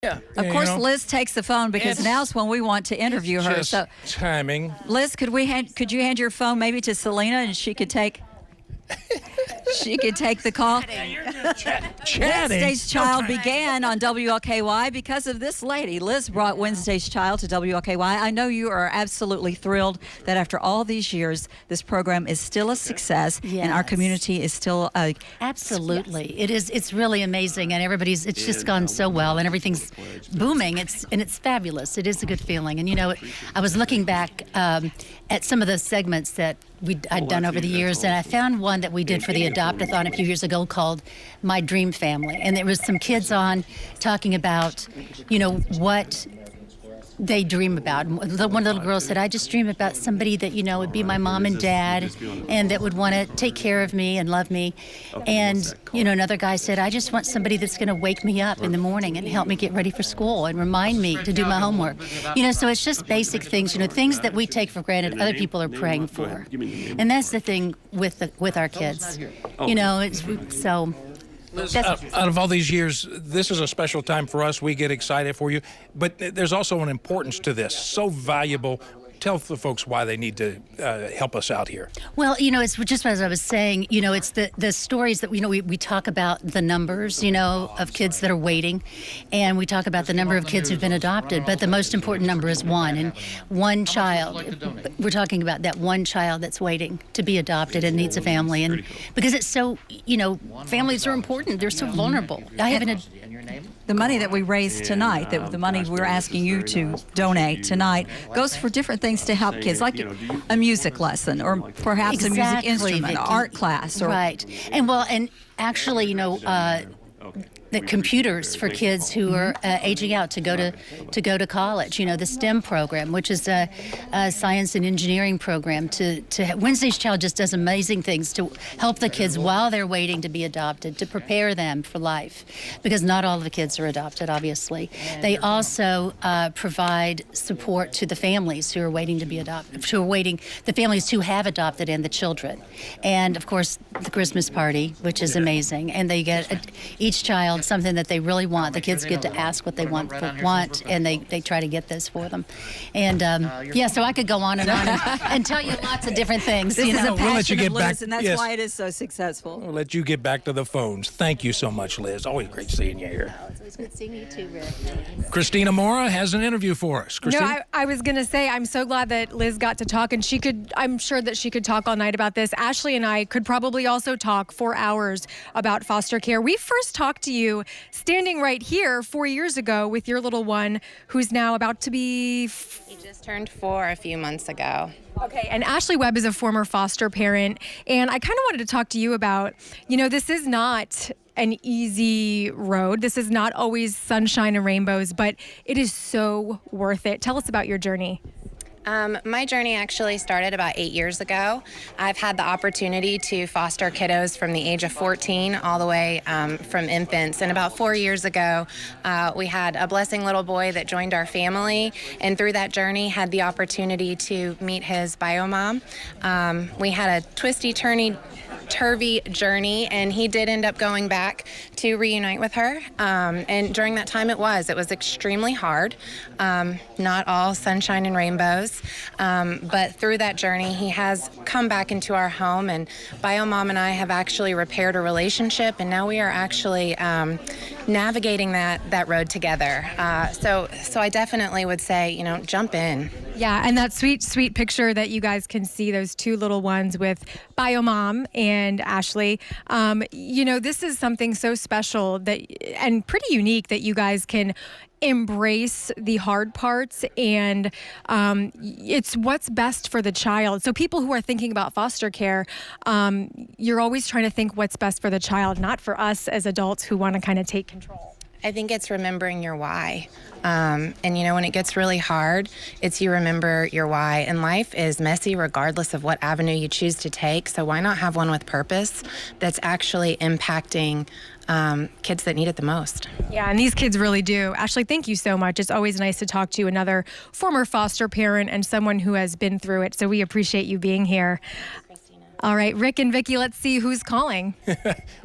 Yeah. Of course, Liz takes the phone because now's when we want to interview her. Just So, timing. Liz, could you hand your phone maybe to Selena and she could take the call. Chatting. Wednesday's Child began on WLKY because of this lady. Liz brought Wednesday's Child to WLKY. I know you are absolutely thrilled that after all these years, this program is still a success and our community is still a... Absolutely. Yes. It's really amazing, and it's just gone so well, and everything's booming. It's fabulous. It is a good feeling. And you know, I was looking back at some of the segments that I'd done over the years, and I found one that we did for the Adopt-a-thon a few years ago called My Dream Family. And there was some kids on talking about, you know, what they dream about. One of the little girls said, I just dream about somebody that, you know, would be my mom and dad and that would want to take care of me and love me. And, you know, another guy said, I just want somebody that's going to wake me up in the morning and help me get ready for school and remind me to do my homework. You know, so it's just basic things, you know, things that we take for granted other people are praying for. And that's the thing with our kids. You know, it's so... Out of all these years, this is a special time for us. We get excited for you. But there's also an importance to this. So valuable. Tell the folks why they need to help us out here. Well, you know, it's just as I was saying, you know, it's the stories that, you know, we talk about the numbers, you know, of kids that are waiting, and we talk about the number of kids who've been adopted, but the most important number is one, and one child. We're talking about that one child that's waiting to be adopted and needs a family, and because it's so, you know, families are important. They're so vulnerable. The money that we raise tonight, the money we're asking you to donate tonight, goes for different things to help kids, like a music lesson or perhaps a music instrument, an art class. Right. And actually, you know, the computers for kids who are aging out to go to college. You know, the STEM program, which is a science and engineering program. Wednesday's Child just does amazing things to help the kids while they're waiting to be adopted, to prepare them for life, because not all of the kids are adopted, obviously. They also provide support to the families who are waiting to be adopted, the families who have adopted and the children. And of course, the Christmas party, which is amazing. And they get each child something that they really want. The kids get to ask what they want, and they try to get this for them. And yeah, so I could go on and tell you lots of different things. This is a passion we'll let you get of Liz, back, and that's why it is so successful. We'll let you get back to the phones. Thank you so much, Liz. Always great seeing you here. It's always good seeing you too, Rick. Christina Mora has an interview for us. Christina? No, I was going to say, I'm so glad that Liz got to talk, and I'm sure that she could talk all night about this. Ashley and I could probably also talk for hours about foster care. We first talked to you standing right here 4 years ago with your little one, who's now about to be... He just turned 4 a few months ago. Okay, and Ashley Webb is a former foster parent, and I kind of wanted to talk to you about, you know, this is not an easy road. This is not always sunshine and rainbows, but it is so worth it. Tell us about your journey. My journey actually started about 8 years ago. I've had the opportunity to foster kiddos from the age of 14 all the way from infants. And about 4 years ago, we had a blessing little boy that joined our family. And through that journey, had the opportunity to meet his bio mom. We had a twisty-turvy journey, and he did end up going back to reunite with her. And during that time, it was extremely hard. Not all sunshine and rainbows. But through that journey, he has come back into our home, and bio mom and I have actually repaired a relationship, and now we are actually navigating that road together. So I definitely would say, you know, jump in. Yeah, and that sweet, sweet picture that you guys can see, those two little ones with bio mom and Ashley. You know, this is something so special and pretty unique that you guys can embrace the hard parts, and it's what's best for the child. So people who are thinking about foster care, you're always trying to think what's best for the child, not for us as adults who want to kind of take control. I think it's remembering your why. And, you know, when it gets really hard, it's you remember your why. And life is messy regardless of what avenue you choose to take. So why not have one with purpose that's actually impacting kids that need it the most? Yeah, and these kids really do. Ashley, thank you so much. It's always nice to talk to another former foster parent and someone who has been through it. So we appreciate you being here. All right, Rick and Vicky, let's see who's calling.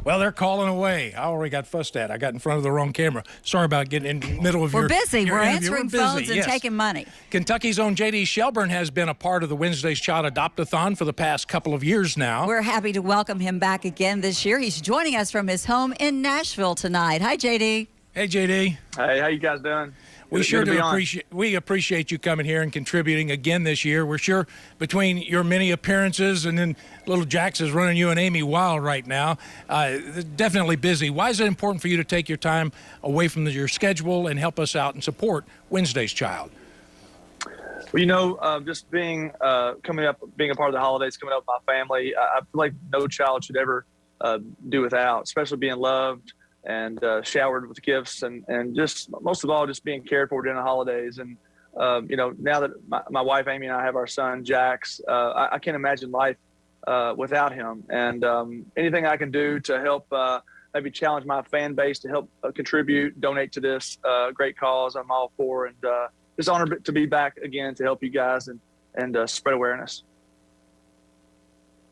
Well, they're calling away. I already got fussed at. I got in front of the wrong camera. Sorry about getting in the middle of We're your busy. your We're interview. answering We're busy, phones and yes. taking money. Kentucky's own J.D. Shelburne has been a part of the Wednesday's Child Adopt-a-thon for the past couple of years now. We're happy to welcome him back again this year. He's joining us from his home in Nashville tonight. Hi, JD. Hey, J.D. Hey, how you guys doing? We Good sure to be do on. appreciate you coming here and contributing again this year. We're sure between your many appearances and then little Jax is running you and Amy wild right now. Definitely busy. Why is it important for you to take your time away from your schedule and help us out and support Wednesday's Child? Well, just being coming up, being a part of the holidays, coming up with my family, I feel like no child should ever do without, especially being loved and showered with gifts and just most of all, just being cared for during the holidays. And, now that my wife, Amy, and I have our son, Jax, I can't imagine life without him. And anything I can do to help maybe challenge my fan base to help contribute, donate to this great cause, I'm all for. And just honored to be back again to help you guys and spread awareness.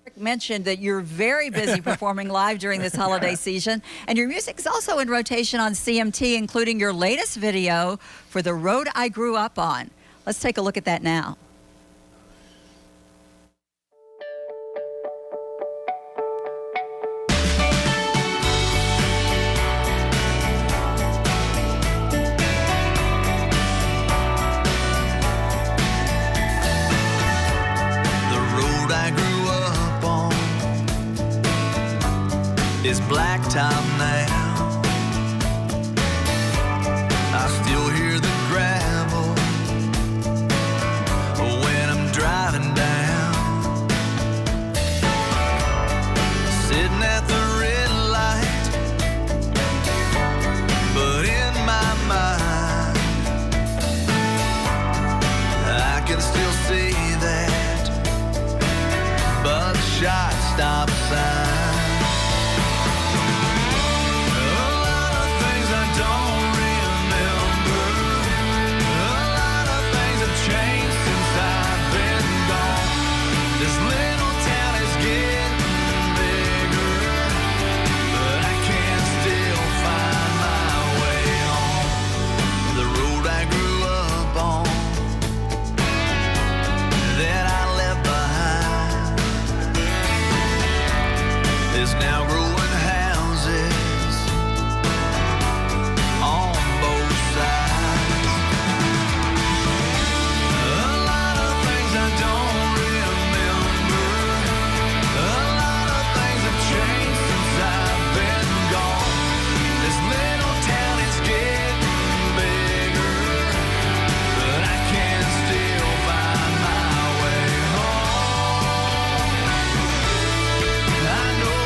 Rick mentioned that you're very busy performing live during this holiday season, and your music is also in rotation on CMT, including your latest video for The Road I Grew Up On. Let's take a look at that now. Is blacktop now. I still hear the gravel when I'm driving down. Sitting at the red light, but in my mind I can still see that buckshot stop sign. Now growing houses on both sides. A lot of things I don't remember. A lot of things have changed since I've been gone. This little town is getting bigger, but I can still find my way home. I know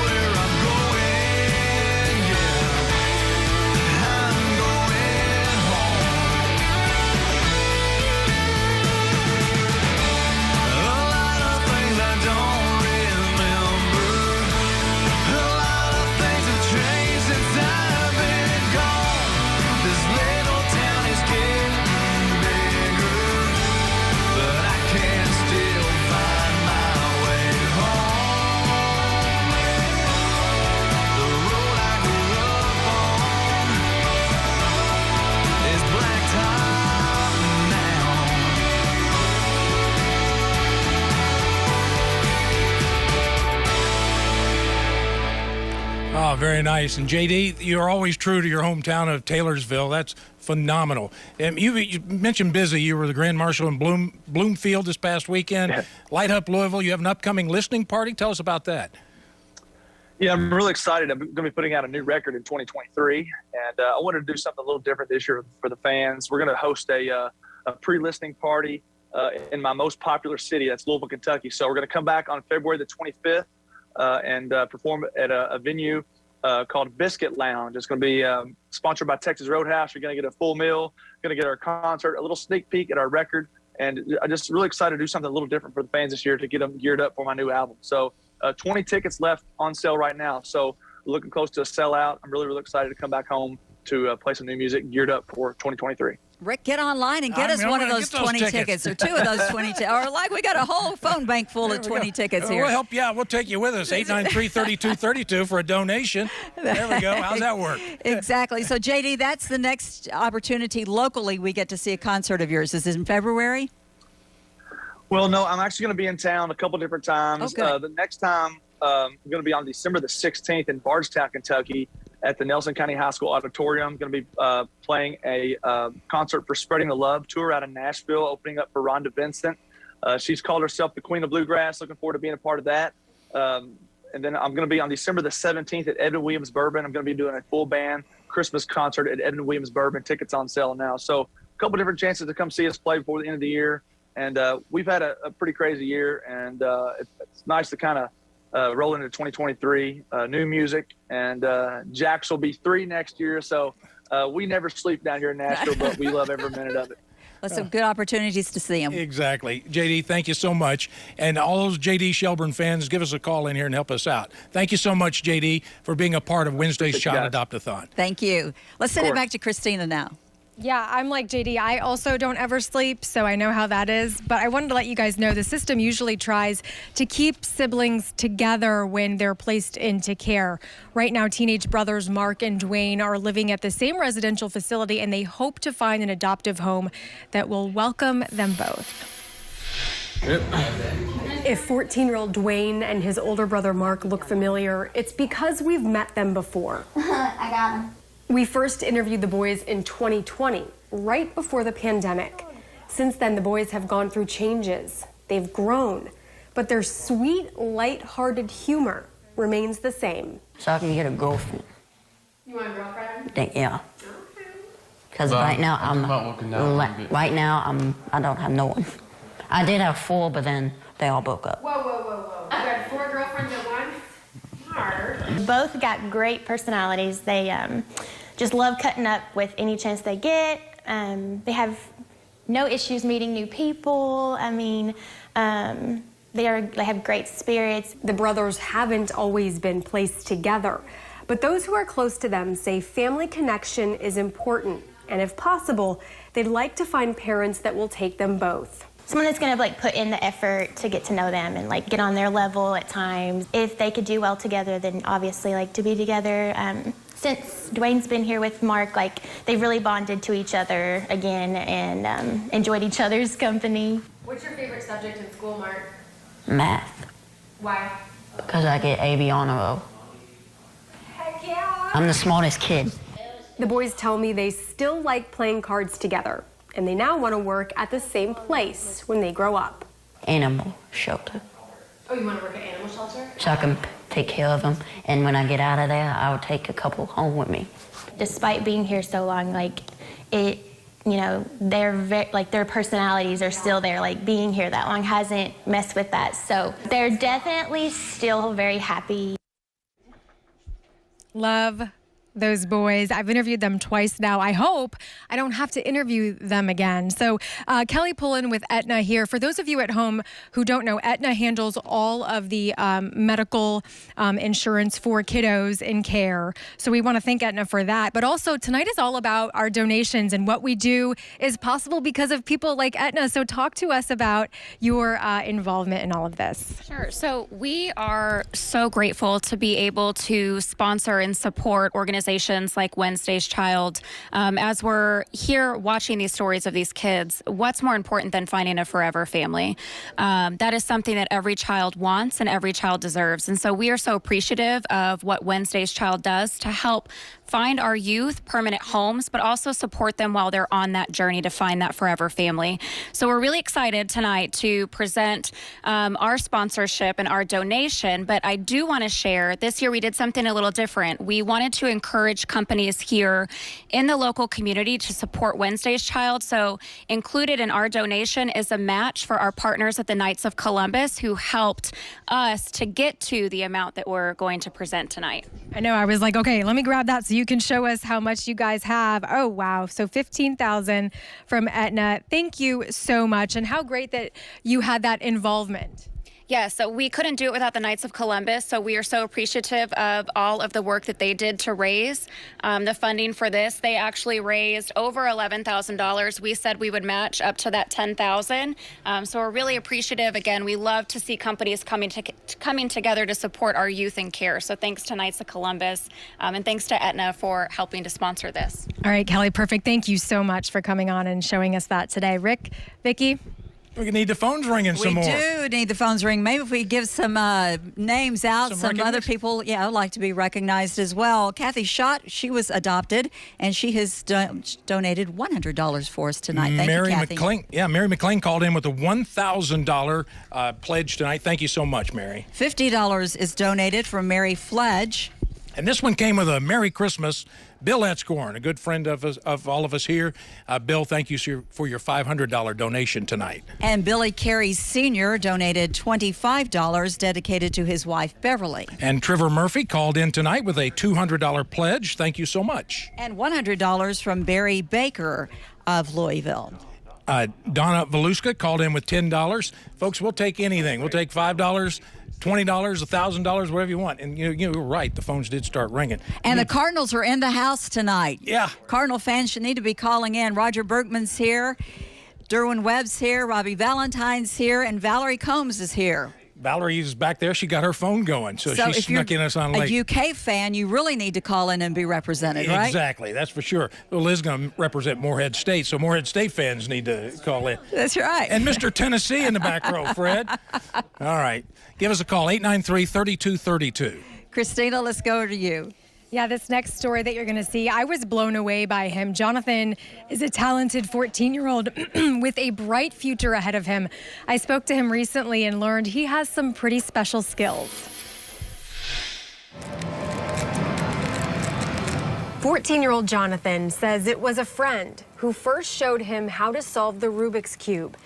Oh, very nice. And JD, you're always true to your hometown of Taylorsville. That's phenomenal. And you mentioned busy. You were the Grand Marshal in Bloomfield this past weekend. Light Up Louisville. You have an upcoming listening party. Tell us about that. Yeah, I'm really excited. I'm going to be putting out a new record in 2023, and I wanted to do something a little different this year for the fans. We're going to host a pre-listening party in my most popular city. That's Louisville, Kentucky. So we're going to come back on February the 25th and perform at a venue called Biscuit Lounge. It's going to be sponsored by Texas Roadhouse. You're going to get a full meal, going to get our concert, a little sneak peek at our record, and I'm just really excited to do something a little different for the fans this year to get them geared up for my new album. So 20 tickets left on sale right now. So looking close to a sellout. I'm really, really excited to come back home to play some new music geared up for 2023. Rick, get online and get I'm us one of gonna those get those 20 tickets. tickets or two of those 20 or like we got a whole phone bank full of 20 tickets here. We'll help you out. We'll take you with us. 893-3232 for a donation. There we go. How's that work? Exactly. So, JD, that's the next opportunity locally we get to see a concert of yours. Is this in February? Well, no, I'm actually going to be in town a couple different times. Oh, good. The next time I'm going to be on December the 16th in Bardstown, Kentucky at the Nelson County High School Auditorium. I'm going to be playing a concert for Spreading the Love tour out of Nashville, opening up for Rhonda Vincent. She's called herself the Queen of Bluegrass. Looking forward to being a part of that. And then I'm going to be on December the 17th at Edwin Williams Bourbon. I'm going to be doing a full band Christmas concert at Edwin Williams Bourbon. Tickets on sale now. So a couple different chances to come see us play before the end of the year. And we've had a pretty crazy year, and it's nice to kind of roll into 2023, new music. And Jax will be 3 next year, so we never sleep down here in Nashville, but we love every minute of it. That's some good opportunities to see him. Exactly. JD, thank you so much. And all those JD Shelburne fans, give us a call in here and help us out. Thank you so much, JD, for being a part of Wednesday's Appreciate you Child guys. Adopt-a-thon. Thank you. Let's send it course. back to Christina now. Yeah, I'm like JD. I also don't ever sleep, so I know how that is. But I wanted to let you guys know the system usually tries to keep siblings together when they're placed into care. Right now, teenage brothers Mark and Dwayne are living at the same residential facility, and they hope to find an adoptive home that will welcome them both. If 14-year-old Dwayne and his older brother Mark look familiar, it's because we've met them before. I got him. We first interviewed the boys in 2020, right before the pandemic. Since then, the boys have gone through changes. They've grown, but their sweet, light-hearted humor remains the same. So I can get a girlfriend. You want a girlfriend? Yeah. Because right now I don't have no one. I did have 4, but then they all broke up. Whoa. You had 4 girlfriends at once? Hard. Both got great personalities. They just love cutting up with any chance they get. They have no issues meeting new people. I mean, they have great spirits. The brothers haven't always been placed together, but those who are close to them say family connection is important, and if possible, they'd like to find parents that will take them both. Someone that's gonna put in the effort to get to know them and get on their level at times. If they could do well together, then obviously to be together. Since Dwayne's been here with Mark, they've really bonded to each other again and enjoyed each other's company. What's your favorite subject in school, Mark? Math, Why? because I get AB honor roll. Heck yeah! I'm the smartest kid. The boys tell me they still like playing cards together, and they now want to work at the same place when they grow up. Animal shelter, Oh, you want to work at animal shelter? so I can take care of them. And when I get out of there, I'll take a couple home with me. Despite being here so long, their personalities are still there. Being here that long hasn't messed with that. So they're definitely still very happy. Love those boys. I've interviewed them twice now. I hope I don't have to interview them again. So Kelly Pullen with Aetna here. For those of you at home who don't know, Aetna handles all of the medical insurance for kiddos in care. So we want to thank Aetna for that. But also tonight is all about our donations, and what we do is possible because of people like Aetna. So talk to us about your involvement in all of this. Sure. So we are so grateful to be able to sponsor and support organizations like Wednesday's Child. As we're here watching these stories of these kids, what's more important than finding a forever family? That is something that every child wants and every child deserves. And so we are so appreciative of what Wednesday's Child does to help find our youth permanent homes, but also support them while they're on that journey to find that forever family. So we're really excited tonight to present our sponsorship and our donation, but I do want to share, this year we did something a little different. We wanted to encourage companies here in the local community to support Wednesday's Child. So included in our donation is a match for our partners at the Knights of Columbus who helped us to get to the amount that we're going to present tonight. I know, I was like, okay, let me grab that so you can show us how much you guys have. Oh, wow. So $15,000 from Aetna. Thank you so much. And how great that you had that involvement. Yeah, so we couldn't do it without the Knights of Columbus. So we are so appreciative of all of the work that they did to raise the funding for this. They actually raised over $11,000. We said we would match up to that $10,000. So we're really appreciative. Again, we love to see companies coming together to support our youth in care. So thanks to Knights of Columbus and thanks to Aetna for helping to sponsor this. All right, Kelly, perfect. Thank you so much for coming on and showing us that today. Rick, Vicki? We need the phones ringing some more. We do need the phones ringing. Maybe if we give some names out, some other people, would like to be recognized as well. Kathy Schott, she was adopted, and she has donated $100 for us tonight. Thank you, Kathy. McLean, Mary McLean called in with a $1,000 pledge tonight. Thank you so much, Mary. $50 is donated from Mary Fledge. And this one came with a Merry Christmas. Bill Etzkorn, a good friend of all of us here. Bill, thank you for your $500 donation tonight. And Billy Carey Sr. donated $25 dedicated to his wife, Beverly. And Trevor Murphy called in tonight with a $200 pledge. Thank you so much. And $100 from Barry Baker of Louisville. Donna Voluska called in with $10. Folks, we'll take anything. We'll take $5. $20, $1,000, whatever you want. And you were right. The phones did start ringing. And the Cardinals are in the house tonight. Yeah. Cardinal fans should need to be calling in. Roger Bergman's here. Derwin Webb's here. Robbie Valentine's here. And Valerie Combs is here. Valerie's back there. She got her phone going, so she snuck in us on late. A UK fan, you really need to call in and be represented, right? Exactly. That's for sure. Well, Liz is going to represent Morehead State, so Morehead State fans need to call in. That's right. And Mr. Tennessee in the back row, Fred. All right. Give us a call, 893-3232. Christina, let's go to you. Yeah, this next story that you're going to see, I was blown away by him. Jonathan is a talented 14-year-old with a bright future ahead of him. I spoke to him recently and learned he has some pretty special skills. 14-year-old Jonathan says it was a friend who first showed him how to solve the Rubik's Cube.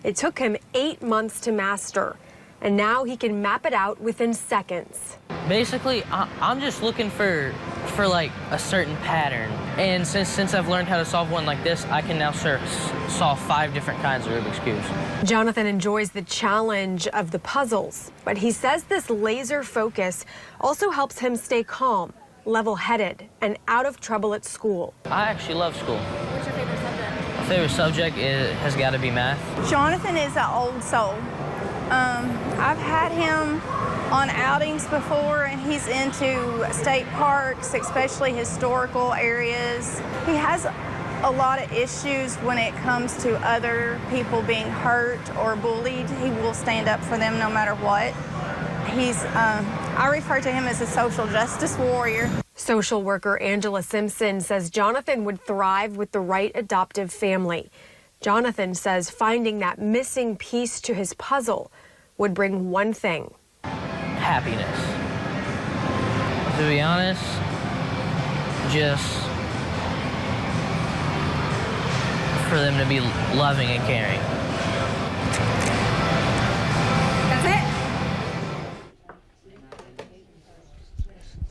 It took him 8 months to master, and now he can map it out within seconds. Basically, I'm just looking for like a certain pattern. And since I've learned how to solve one like this, I can now solve 5 different kinds of Rubik's Cubes. Jonathan enjoys the challenge of the puzzles, but he says this laser focus also helps him stay calm, level-headed, and out of trouble at school. I actually love school. What's your favorite subject? My favorite subject has got to be math. Jonathan is an old soul. I've had him on outings before, and he's into state parks, especially historical areas. He has a lot of issues when it comes to other people being hurt or bullied. He will stand up for them no matter what. I refer to him as a social justice warrior. Social worker Angela Simpson says Jonathan would thrive with the right adoptive family. Jonathan says finding that missing piece to his puzzle would bring one thing: happiness. To be honest, just for them to be loving and caring. That's it.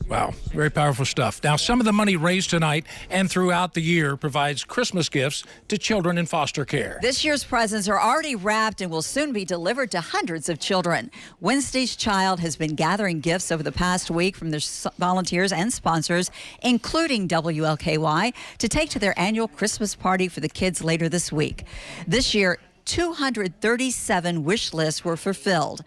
Wow, very powerful stuff. Now, some of the money raised tonight and throughout the year provides Christmas gifts to children in foster care. This year's presents are already wrapped and will soon be delivered to hundreds of children. Wednesday's Child has been gathering gifts over the past week from their volunteers and sponsors, including WLKY, to take to their annual Christmas party for the kids later this week. This year, 237 wish lists were fulfilled.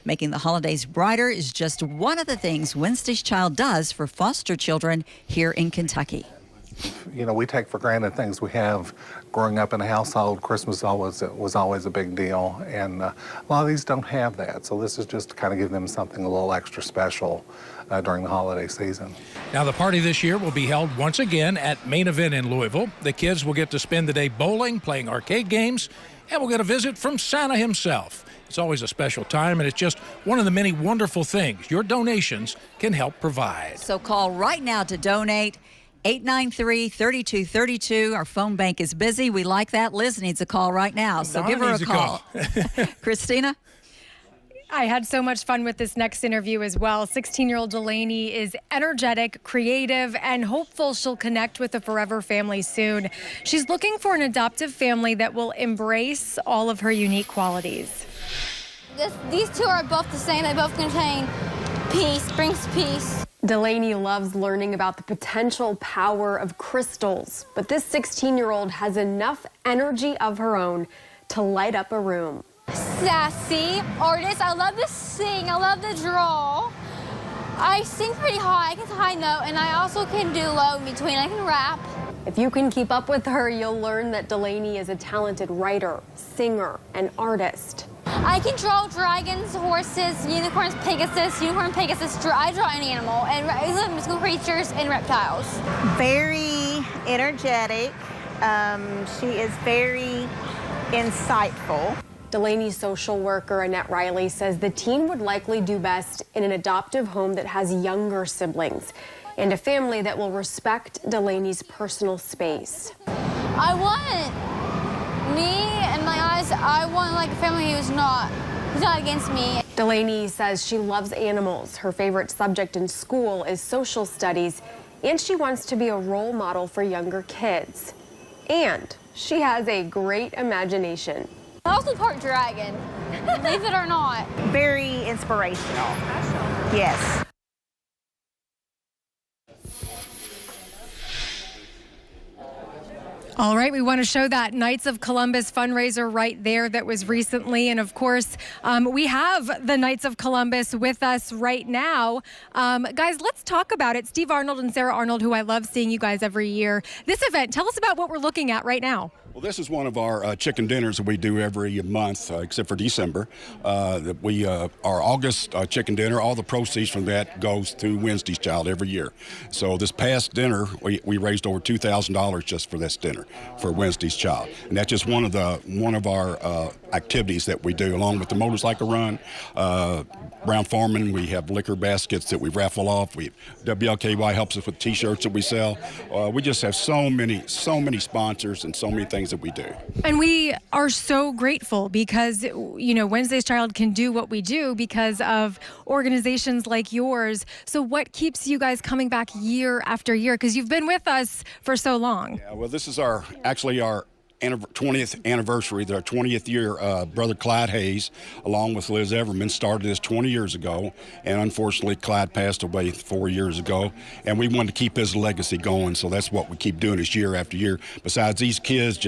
Making the holidays brighter is just one of the things Wednesday's Child does for foster children here in Kentucky. You know, we take for granted things we have. Growing up in a household, Christmas was always a big deal, and a lot of these don't have that. So this is just to kind of give them something a little extra special during the holiday season. Now, the party this year will be held once again at Main Event in Louisville. The kids will get to spend the day bowling, playing arcade games, and we'll get a visit from Santa himself. It's always a special time, and it's just one of the many wonderful things your donations can help provide. So call right now to donate. 893-3232. Our phone bank is busy. We like that. Liz needs a call right now, so give her a call. Christina? I had so much fun with this next interview as well. 16-year-old Delaney is energetic, creative, and hopeful she'll connect with a forever family soon. She's looking for an adoptive family that will embrace all of her unique qualities. these two are both the same. They both contain peace, brings peace. Delaney loves learning about the potential power of crystals, but this 16-year-old has enough energy of her own to light up a room. Sassy artist. I love to sing. I love to draw. I sing pretty high. I can high note, and I also can do low in between. I can rap. If you can keep up with her, you'll learn that Delaney is a talented writer, singer, and artist. I can draw dragons, horses, unicorns, Pegasus. I draw any animal, and mystical creatures and reptiles. Very energetic. She is very insightful. Delaney's social worker, Annette Riley, says the teen would likely do best in an adoptive home that has younger siblings and a family that will respect Delaney's personal space. I want in my eyes, I want like a family who's not against me. Delaney says she loves animals. Her favorite subject in school is social studies, and she wants to be a role model for younger kids. And she has a great imagination. I'm also part dragon, believe it or not. Very inspirational. Yes. All right, we want to show that Knights of Columbus fundraiser right there that was recently. And of course, we have the Knights of Columbus with us right now. Guys, let's talk about it. Steve Arnold and Sarah Arnold, who I love seeing you guys every year. This event, tell us about what we're looking at right now. Well, this is one of our chicken dinners that we do every month, except for December. Our August chicken dinner, all the proceeds from that goes to Wednesday's Child every year. So this past dinner, we raised over $2,000 just for this dinner for Wednesday's Child, and that's just one of our activities that we do, along with the motorcycle run. Brown Forman, we have liquor baskets that we raffle off. WLKY helps us with T-shirts that we sell. We just have so many sponsors and so many things that we do. And we are so grateful because, Wednesday's Child can do what we do because of organizations like yours. So what keeps you guys coming back year after year? Because you've been with us for so long. Yeah, well, this is our 20th anniversary, their 20th year. Brother Clyde Hayes, along with Liz Everman, started this 20 years ago, and unfortunately Clyde passed away 4 years ago, and we wanted to keep his legacy going, so that's what we keep doing is year after year. Besides these kids,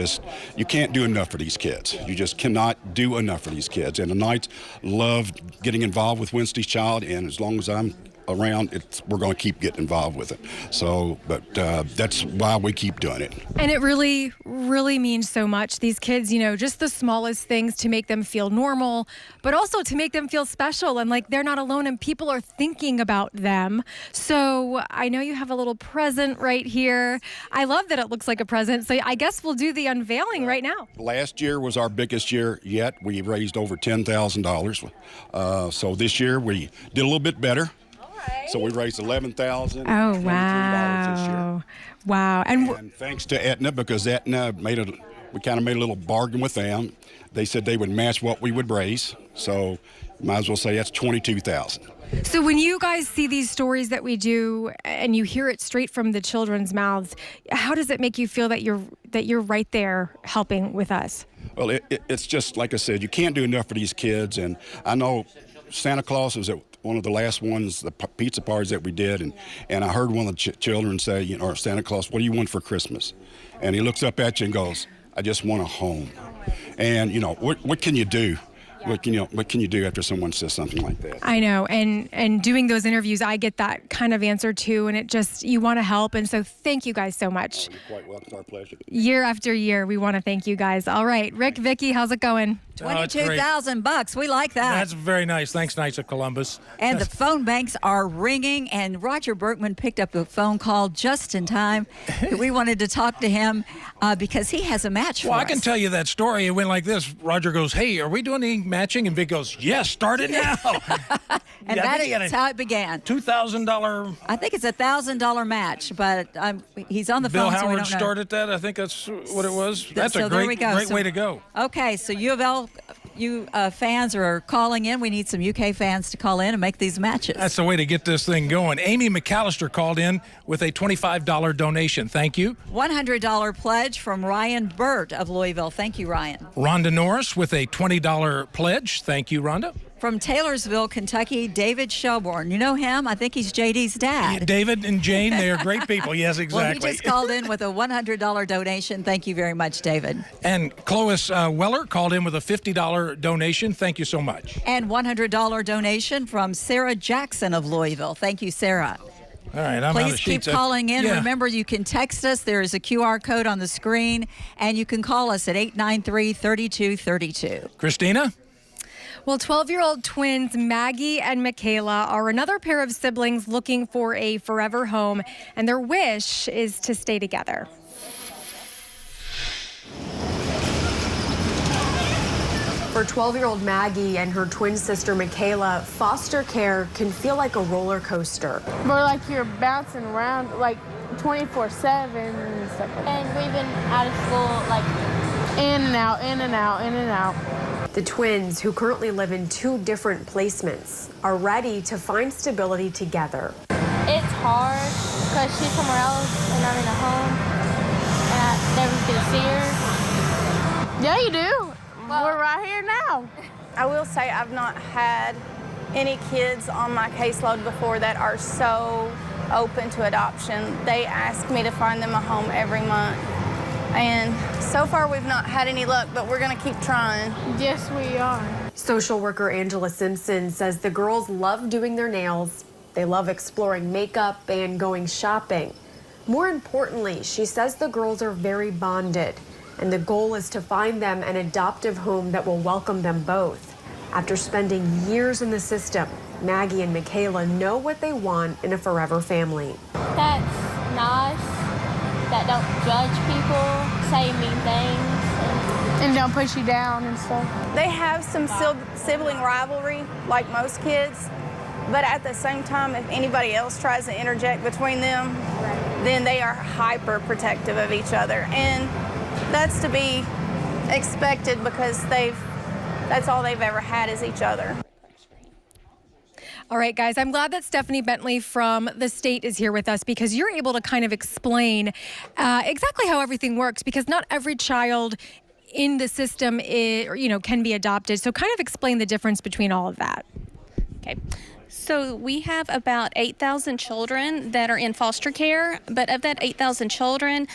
you can't do enough for these kids. You just cannot do enough for these kids, and the Knights love getting involved with Wednesday's Child, and as long as I'm around, we're going to keep getting involved with it. So, but that's why we keep doing it. And it really, really means so much. These kids, just the smallest things to make them feel normal, but also to make them feel special and like they're not alone and people are thinking about them. So I know you have a little present right here. I love that it looks like a present. So I guess we'll do the unveiling right now. Last year was our biggest year yet. We raised over $10,000. So this year we did a little bit better. So we raised $11,000. Oh, wow. This year. Wow. And thanks to Aetna, because Aetna we kind of made a little bargain with them. They said they would match what we would raise. So might as well say that's $22,000. So when you guys see these stories that we do and you hear it straight from the children's mouths, how does it make you feel that you're right there helping with us? Well, it's just like I said, you can't do enough for these kids. And I know Santa Claus was at one of the last ones, the pizza parties that we did, and I heard one of the children say, or Santa Claus, what do you want for Christmas? And he looks up at you and goes, I just want a home. And, what can you do? What can you do after someone says something like that? I know, and doing those interviews, I get that kind of answer too, and you want to help, and so thank you guys so much. Oh, you're quite welcome. It's our pleasure. Year after year, we want to thank you guys. All right, Rick, Vicky, how's it going? $22,000. We like that. That's very nice. Thanks, Knights of Columbus. And the phone banks are ringing, and Roger Berkman picked up the phone call just in time. We wanted to talk to him because he has a match for us. Well, I can tell you that story. It went like this. Roger goes, hey, are we doing any matching? And Vic goes, yes, start it now. And that is how it began. $2,000. I think it's $1,000 match, but he's on the Bill phone, Howard so we don't know. started that. I think that's what it was. That's So a there we go. great way to go. Okay, so U of L you fans are calling in. We need some UK fans to call in and make these matches. That's the way to get this thing going. Amy McAllister called in with a $25 donation. Thank you. $100 pledge from Ryan Burt of Louisville. Thank you, Ryan. Rhonda Norris with a $20 pledge. Thank you, Rhonda. From Taylorsville, Kentucky, David Shelbourne. You know him? I think he's JD's dad. David and Jane, they are great people. Yes, exactly. Well, he just called in with a $100 donation. Thank you very much, David. And Clovis Weller called in with a $50 donation. Thank you so much. And $100 donation from Sarah Jackson of Louisville. Thank you, Sarah. All right, I'm out of Please keep sheets. calling in. Yeah. Remember, you can text us. There is a QR code on the screen, and you can call us at 893-3232. Christina? Well, 12-year-old twins Maggie and Michaela are another pair of siblings looking for a forever home, and their wish is to stay together. For 12-year-old Maggie and her twin sister Michaela, foster care can feel like a roller coaster. More like you're bouncing around like 24/7 and stuff like that. And we've been out of school like in and out, in and out, in and out. The twins, who currently live in 2 different placements, are ready to find stability together. it's hard because she's somewhere else and I'm in a home and I never get to see her. Yeah, you do. We're right here now. I will say I've not had any kids on my caseload before that are so open to adoption. They ask me to find them a home every month. And so far we've not had any luck, but we're gonna keep trying. Yes, we are. Social worker Angela Simpson says the girls love doing their nails, they love exploring makeup and going shopping. More importantly, she says the girls are very bonded, and the goal is to find them an adoptive home that will welcome them both. After spending years in the system, Maggie and Michaela know what they want in a forever family. That's nice. That don't judge people, say mean things. And don't push you down and stuff. They have some sibling rivalry, like most kids, but at the same time, if anybody else tries to interject between them, then they are hyper protective of each other. And that's to be expected because that's all they've ever had is each other. All right, guys, I'm glad that Stephanie Bentley from the state is here with us because you're able to kind of explain exactly how everything works, because not every child in the system can be adopted. So kind of explain the difference between all of that. Okay. So we have about 8,000 children that are in foster care, but of that 8,000 children,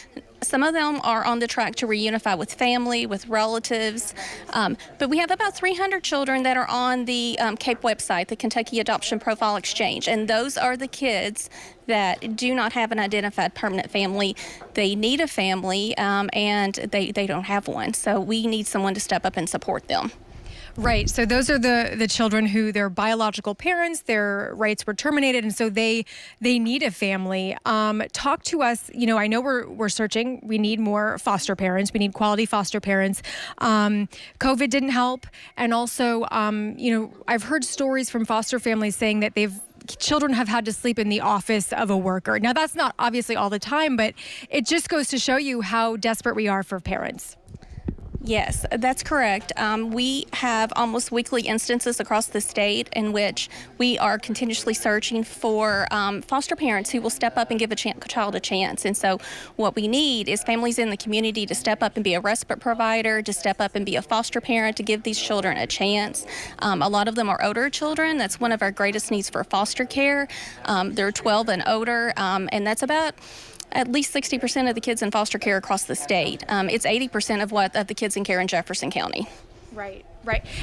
some of them are on the track to reunify with family, with relatives. But we have about 300 children that are on the CAPE website, the Kentucky Adoption Profile Exchange. And those are the kids that do not have an identified permanent family. They need a family, and they don't have one. So we need someone to step up and support them. Right. So those are the children who their biological parents, their rights were terminated, and so they need a family. Talk to us. I know we're searching. We need more foster parents. We need quality foster parents. COVID didn't help, and also, I've heard stories from foster families saying that children have had to sleep in the office of a worker. Now, that's not obviously all the time, but it just goes to show you how desperate we are for parents. Yes, that's correct. We have almost weekly instances across the state in which we are continuously searching for foster parents who will step up and give a child a chance. And so what we need is families in the community to step up and be a respite provider, to step up and be a foster parent, to give these children a chance. A lot of them are older children. That's one of our greatest needs for foster care. They're 12 and older, and that's about at least 60% of the kids in foster care across the state. It's 80% of the kids in care in Jefferson County. Right.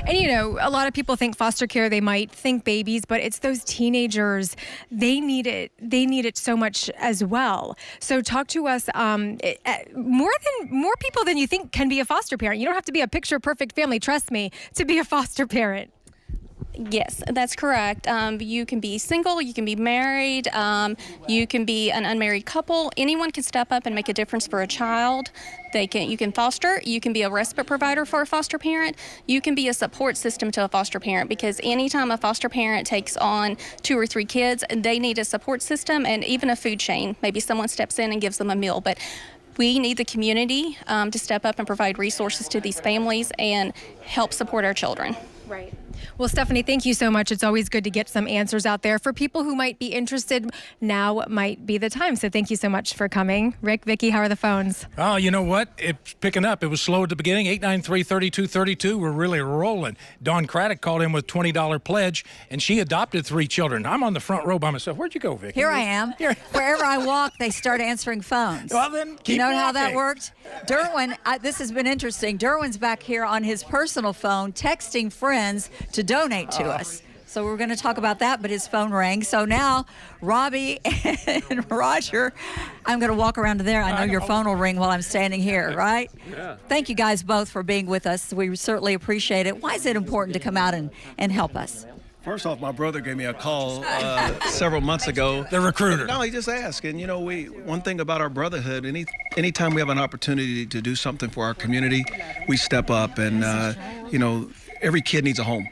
And a lot of people think foster care, they might think babies, but it's those teenagers. They need it. They need it so much as well. So talk to us. More people than you think can be a foster parent. You don't have to be a picture perfect family, trust me, to be a foster parent. Yes, that's correct. You can be single, you can be married, you can be an unmarried couple. Anyone can step up and make a difference for a child. You can foster, you can be a respite provider for a foster parent, you can be a support system to a foster parent, because anytime a foster parent takes on 2 or 3 kids, they need a support system and even a food chain. Maybe someone steps in and gives them a meal, but we need the community to step up and provide resources to these families and help support our children. Right. Well, Stephanie, thank you so much. It's always good to get some answers out there for people who might be interested. Now might be the time. So thank you so much for coming. Rick, Vicki, how are the phones? Oh, you know what? It's picking up. It was slow at the beginning. 893-3232. We're really rolling. Dawn Craddock called in with $20 pledge, and she adopted 3 children. I'm on the front row by myself. Where'd you go, Vicki? Here I am. Wherever I walk, they start answering phones. Well, then Do you keep know how that walking. worked? Derwin, this has been interesting. Derwin's back here on his personal phone texting friends to donate to us. So we're going to talk about that, but his phone rang. So now, Robbie and Roger, I'm going to walk around to there. I know your phone will ring while I'm standing here, right? Yeah. Thank you guys both for being with us. We certainly appreciate it. Why is it important to come out and help us? First off, my brother gave me a call several months ago. The recruiter. No, he just asked. And, you know, one thing about our brotherhood, anytime we have an opportunity to do something for our community, we step up. And, you know, every kid needs a home.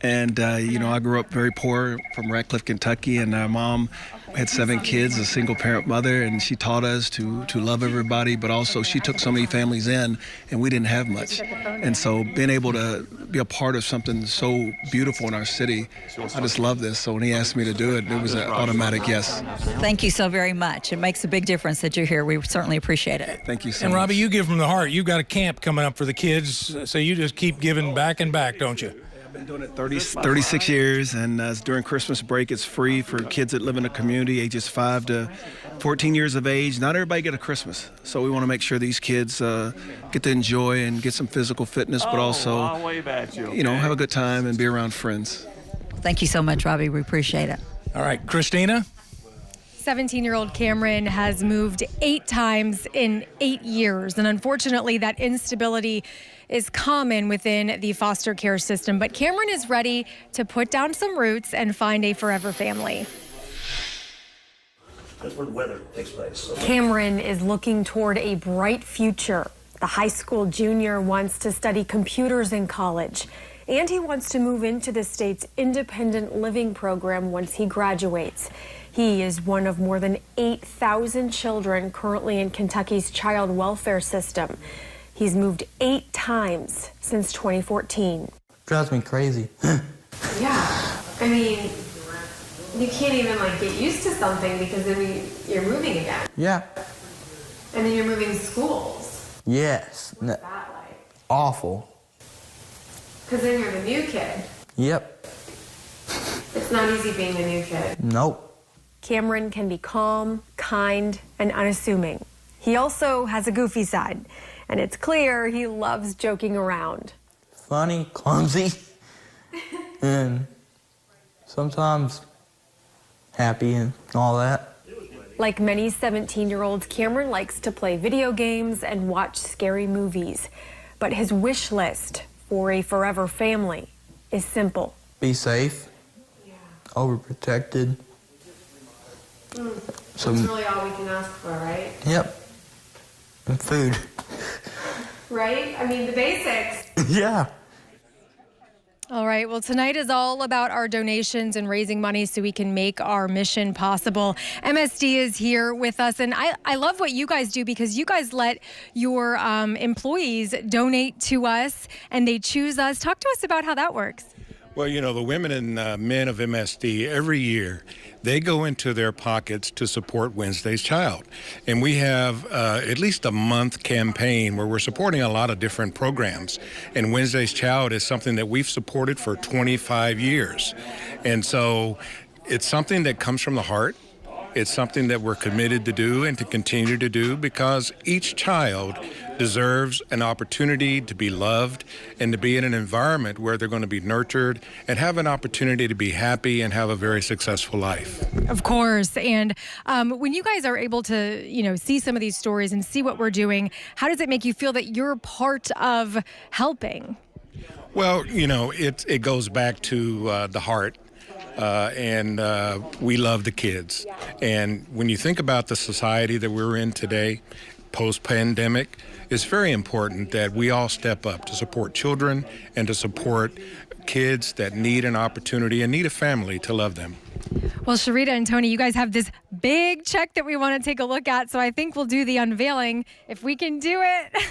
And, you know, I grew up very poor from Ratcliffe, Kentucky, and my mom had 7 kids, a single-parent mother, and she taught us to love everybody, but also she took so many families in, and we didn't have much. And so being able to be a part of something so beautiful in our city, I just love this. So when he asked me to do it, it was an automatic yes. Thank you so very much. It makes a big difference that you're here. We certainly appreciate it. Thank you so And much. Robbie, you give from the heart. You've got a camp coming up for the kids, so you just keep giving back and back, don't you? I've been doing it 36 years, and during Christmas break, it's free for kids that live in the community, ages 5 to 14 years of age. Not everybody get a Christmas, so we want to make sure these kids get to enjoy and get some physical fitness, but also, you know, have a good time and be around friends. Thank you so much, Robbie. We appreciate it. All right, Christina? 17-year-old Cameron has moved 8 times in 8 years, and unfortunately that instability is common within the foster care system. But Cameron is ready to put down some roots and find a forever family. That's where the weather takes place. So. Cameron is looking toward a bright future. The high school junior wants to study computers in college, and he wants to move into the state's independent living program once he graduates. He is one of more than 8,000 children currently in Kentucky's child welfare system. He's moved 8 times since 2014. Drives me crazy. Yeah, I mean, you can't even get used to something because then you're moving again. Yeah. And then you're moving schools. Yes. What's that like? Awful. Because then you're the new kid. Yep. It's not easy being the new kid. Nope. Cameron can be calm, kind, and unassuming. He also has a goofy side, and it's clear he loves joking around. Funny, clumsy, and sometimes happy and all that. Like many 17-year-olds, Cameron likes to play video games and watch scary movies. But his wish list for a forever family is simple. Be safe, overprotected. That's really all we can ask for, right? Yep. And food. Right? I mean, the basics. Yeah. All right. Well, tonight is all about our donations and raising money so we can make our mission possible. MSD is here with us. And I love what you guys do because you guys let your employees donate to us and they choose us. Talk to us about how that works. Well, you know, the women and men of MSD, every year, they go into their pockets to support Wednesday's Child. And we have at least a month campaign where we're supporting a lot of different programs. And Wednesday's Child is something that we've supported for 25 years. And so it's something that comes from the heart. It's something that we're committed to do and to continue to do because each child deserves an opportunity to be loved and to be in an environment where they're going to be nurtured and have an opportunity to be happy and have a very successful life. Of course. And when you guys are able to, see some of these stories and see what we're doing, how does it make you feel that you're part of helping? Well, it goes back to the heart. And we love the kids. And when you think about the society that we're in today, post-pandemic, it's very important that we all step up to support children and to support kids that need an opportunity and need a family to love them. Well, Sharita and Tony, you guys have this big check that we want to take a look at, so I think we'll do the unveiling if we can do it.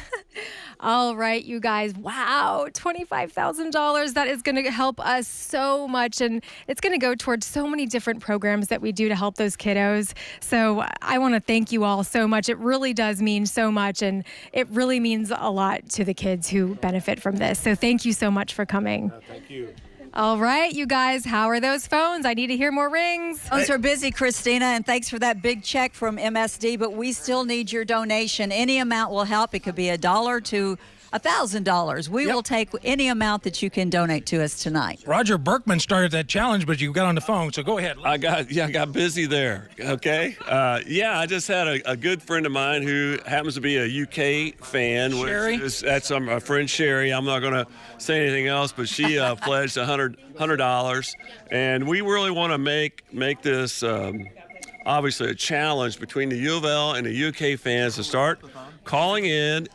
All right, you guys. Wow, $25,000. That is going to help us so much, and it's going to go towards so many different programs that we do to help those kiddos. So I want to thank you all so much. It really does mean so much, and it really means a lot to the kids who benefit from this. So thank you so much for coming. Thank you. All right, you guys, how are those phones? I need to hear more rings. Phones are busy, Christina, and thanks for that big check from MSD, but we still need your donation. Any amount will help. It could be $1 to $1,000. We will take any amount that you can donate to us tonight. Roger Berkman started that challenge, but you got on the phone, so go ahead. I got busy there. Okay. I just had a good friend of mine who happens to be a UK fan. Sherry? That's my friend Sherry. I'm not going to say anything else, but she pledged $100, and we really want to make this obviously a challenge between the U of L and the UK fans to start calling in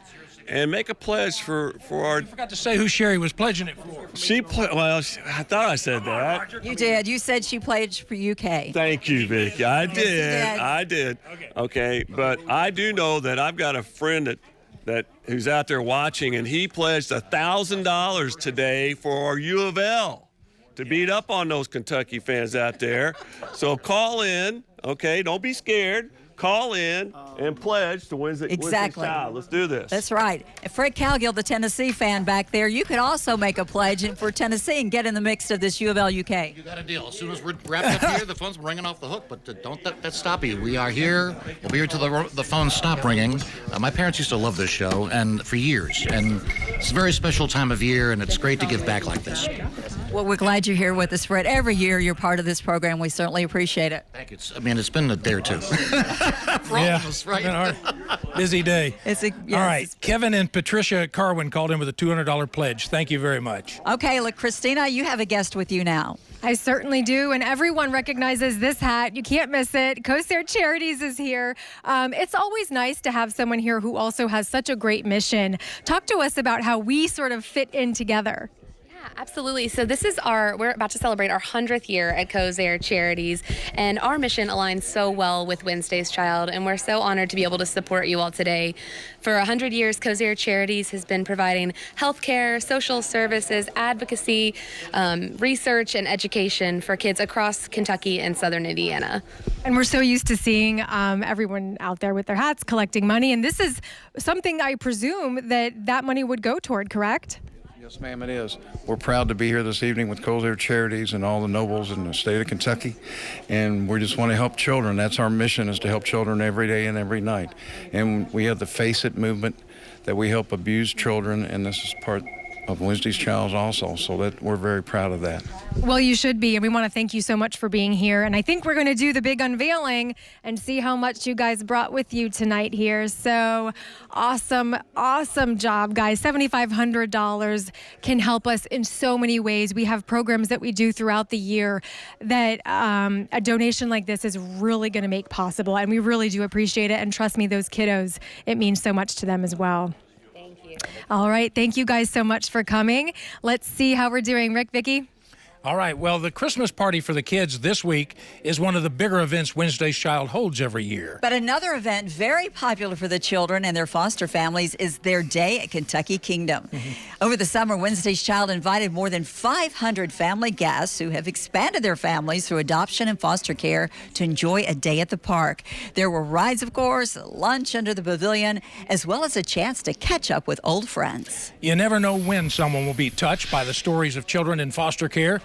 and make a pledge for our. I forgot to say who Sherry was pledging it for. I thought I said that. You did. You said she pledged for UK. Thank you, Vicky. I Yes, you did. I did. Okay, but I do know that I've got a friend that who's out there watching, and he pledged $1,000 today for our U of L to beat up on those Kentucky fans out there. So call in, okay? Don't be scared. Call in and pledge to Wednesday. Exactly. Let's do this. That's right. And Fred Calgill, the Tennessee fan back there, you could also make a pledge for Tennessee and get in the mix of this U of L UK. You got a deal. As soon as we're wrapped up here, the phone's ringing off the hook, but don't let that stop you. We are here. We'll be here till the phones stop ringing. My parents used to love this show, and for years. And it's a very special time of year, and it's great to give back like this. Well, we're glad you're here with us, Fred. Every year you're part of this program. We certainly appreciate it. Thank you. It's been a day or two. For all of us, right? Been a busy day. Yes. All right. Kevin and Patricia Carwin called in with a $200 pledge. Thank you very much. Okay, look, Christina, you have a guest with you now. I certainly do, and everyone recognizes this hat. You can't miss it. COSAIR Charities is here. It's always nice to have someone here who also has such a great mission. Talk to us about how we sort of fit in together. Absolutely. So this is we're about to celebrate our 100th year at COSAIR Charities, and our mission aligns so well with Wednesday's Child, and we're so honored to be able to support you all today. For 100 years, COSAIR Charities has been providing healthcare, social services, advocacy, research, and education for kids across Kentucky and Southern Indiana. And we're so used to seeing everyone out there with their hats collecting money, and this is something I presume that money would go toward, correct? Yes, ma'am, it is. We're proud to be here this evening with COSAIR Charities and all the nobles in the state of Kentucky, and we just want to help children. That's our mission, is to help children every day and every night. And we have the Face It movement that we help abused children, and this is part of Wednesday's Child also, so that we're very proud of that. Well, you should be, and we want to thank you so much for being here. And I think we're going to do the big unveiling and see how much you guys brought with you tonight here. So awesome job, guys. $7,500 can help us in so many ways. We have programs that we do throughout the year that a donation like this is really going to make possible, and we really do appreciate it. And trust me, those kiddos, it means so much to them as well. All right. Thank you guys so much for coming. Let's see how we're doing. Rick, Vicki? All right. Well, the Christmas party for the kids this week is one of the bigger events Wednesday's Child holds every year. But another event very popular for the children and their foster families is their day at Kentucky Kingdom. Over the summer, Wednesday's Child invited more than 500 family guests who have expanded their families through adoption and foster care to enjoy a day at the park. There were rides, of course, lunch under the pavilion, as well as a chance to catch up with old friends. You never know when someone will be touched by the stories of children in foster care.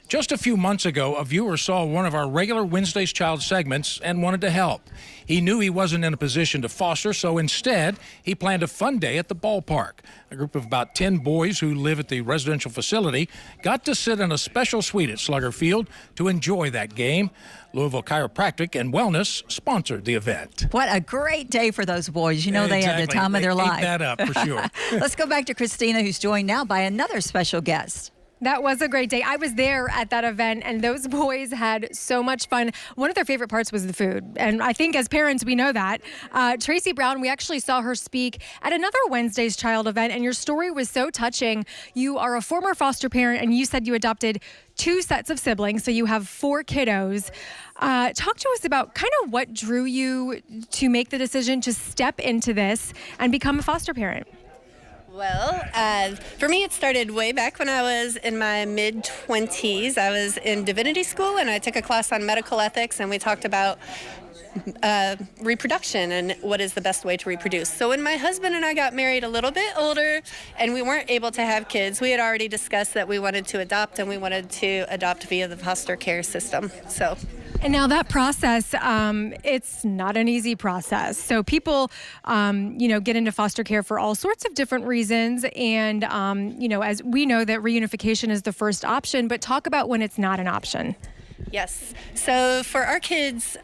Just a few months ago, a viewer saw one of our regular Wednesday's Child segments and wanted to help. He knew he wasn't in a position to foster, so instead, he planned a fun day at the ballpark. A group of about 10 boys who live at the residential facility got to sit in a special suite at Slugger Field to enjoy that game. Louisville Chiropractic and Wellness sponsored the event. What a great day for those boys. You know, they had the time of their life. They ate that up, for sure. Let's go back to Christina, who's joined now by another special guest. That was a great day. I was there at that event, and those boys had so much fun. One of their favorite parts was the food, and I think as parents, we know that. Tracy Brown, we actually saw her speak at another Wednesday's Child event, and your story was so touching. You are a former foster parent, and you said you adopted 2 sets of siblings, so you have 4 kiddos. Talk to us about kind of what drew you to make the decision to step into this and become a foster parent. Well, for me, it started way back when I was in my mid-20s. I was in divinity school, and I took a class on medical ethics, and we talked about reproduction and what is the best way to reproduce. So when my husband and I got married a little bit older and we weren't able to have kids, we had already discussed that we wanted to adopt, and we wanted to adopt via the foster care system. And now that process, it's not an easy process. So people, get into foster care for all sorts of different reasons. And, as we know that reunification is the first option, but talk about when it's not an option. Yes. So for our kids,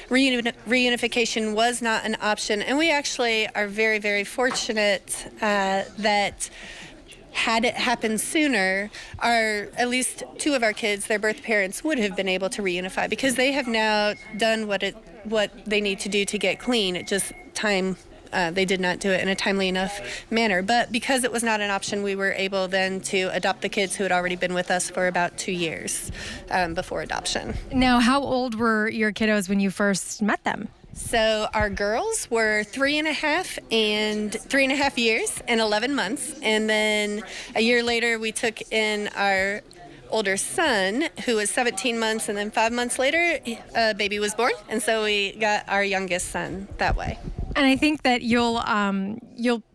reunification was not an option. And we actually are very, very fortunate that had it happened sooner, at least 2 of our kids, their birth parents would have been able to reunify, because they have now done what they need to do to get clean. It just time. They did not do it in a timely enough manner. But because it was not an option, we were able then to adopt the kids who had already been with us for about 2 years before adoption. Now, how old were your kiddos when you first met them? So our girls were 3.5 years and 11 months. And then a year later, we took in our older son, who was 17 months, and then 5 months later, a baby was born. And so we got our youngest son that way. And I think that you'll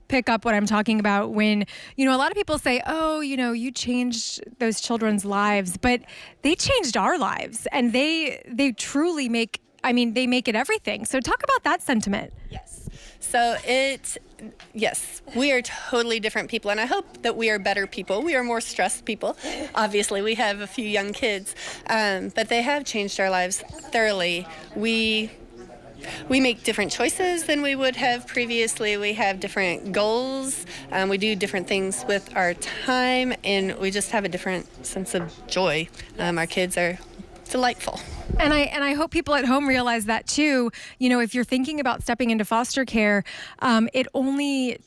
pick up what I'm talking about when, a lot of people say, oh, you changed those children's lives, but they changed our lives, and they truly make it everything. So talk about that sentiment. Yes. So yes, we are totally different people, and I hope that we are better people. We are more stressed people. Obviously, we have a few young kids, but they have changed our lives thoroughly. We make different choices than we would have previously. We have different goals. We do different things with our time, and we just have a different sense of joy. Our kids are delightful. And I hope people at home realize that too. If you're thinking about stepping into foster care, it only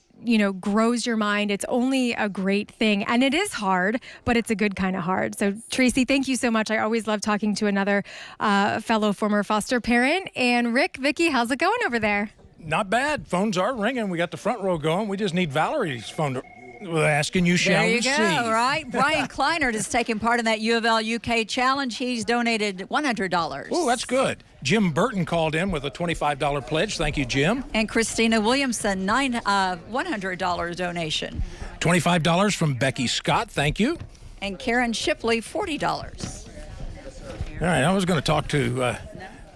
grows your mind. It's only a great thing. And it is hard, but it's a good kind of hard. So Tracy, thank you so much. I always love talking to another fellow former foster parent. And Rick, Vicky, how's it going over there? Not bad. Phones are ringing. We got the front row going. We just need Valerie's phone to... We're asking you, shall we see? There you go, right? Brian Kleinert is taking part in that U of L UK challenge. He's donated $100. Oh, that's good. Jim Burton called in with a $25 pledge. Thank you, Jim. And Christina Williamson, $100 donation. $25 from Becky Scott. Thank you. And Karen Shipley, $40. All right, I was going to talk to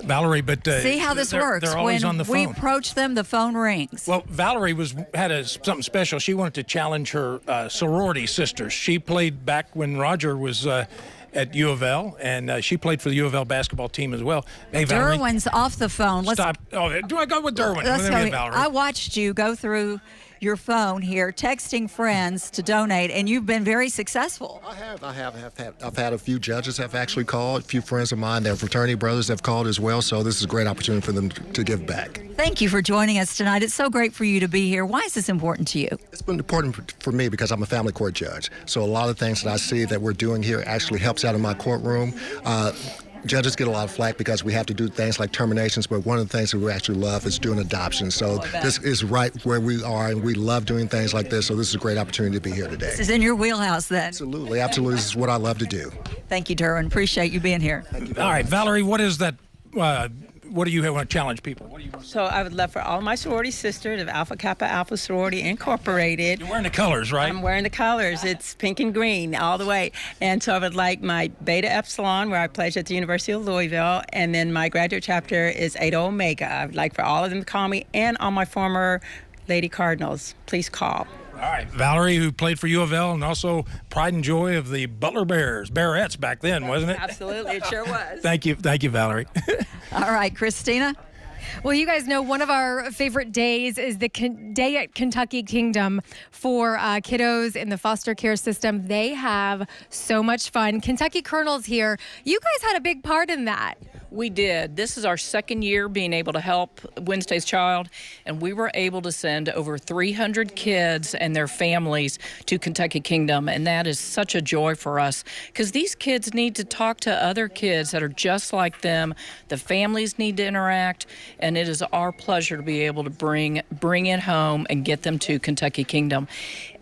Valerie, but see how this works. They're always when on the phone. we approach them, the phone rings. Well, Valerie had something special. She wanted to challenge her sorority sisters. She played back when Roger was at U of L, and she played for the U of L basketball team as well. Hey, Valerie. Derwin's off the phone. Stop. Oh, do I go with Derwin? Let's go. I watched you go through your phone here, texting friends to donate, and you've been very successful. I've had a few judges have actually called, a few friends of mine, their fraternity brothers have called as well, so this is a great opportunity for them to give back. Thank you for joining us tonight. It's so great for you to be here. Why is this important to you? It's been important for me because I'm a family court judge, so a lot of things that I see that we're doing here actually helps out in my courtroom. Judges get a lot of flack because we have to do things like terminations, but one of the things that we actually love is doing adoption. So this is right where we are, and we love doing things like this, so this is a great opportunity to be here today. This is in your wheelhouse then. Absolutely. This is what I love to do. Thank you, Derwin. Appreciate you being here. All right, Valerie, what is that? What do you want to challenge people? What do you want? So I would love for all my sorority sisters of Alpha Kappa Alpha Sorority Incorporated. You're wearing the colors, right? I'm wearing the colors. It's pink and green all the way. And so I would like my Beta Epsilon, where I pledged at the University of Louisville, and then my graduate chapter is Eta Omega. I would like for all of them to call me, and all my former Lady Cardinals. Please call. All right, Valerie, who played for U of L and also pride and joy of the Butler Bearettes back then, wasn't it? Absolutely, it sure was. Thank you, Valerie. All right, Christina. Well, you guys know one of our favorite days is the day at Kentucky Kingdom for kiddos in the foster care system. They have so much fun. Kentucky Colonel's here. You guys had a big part in that. We did. This is our second year being able to help Wednesday's Child, and we were able to send over 300 kids and their families to Kentucky Kingdom, and that is such a joy for us because these kids need to talk to other kids that are just like them. The families need to interact, and it is our pleasure to be able to bring it home and get them to Kentucky Kingdom.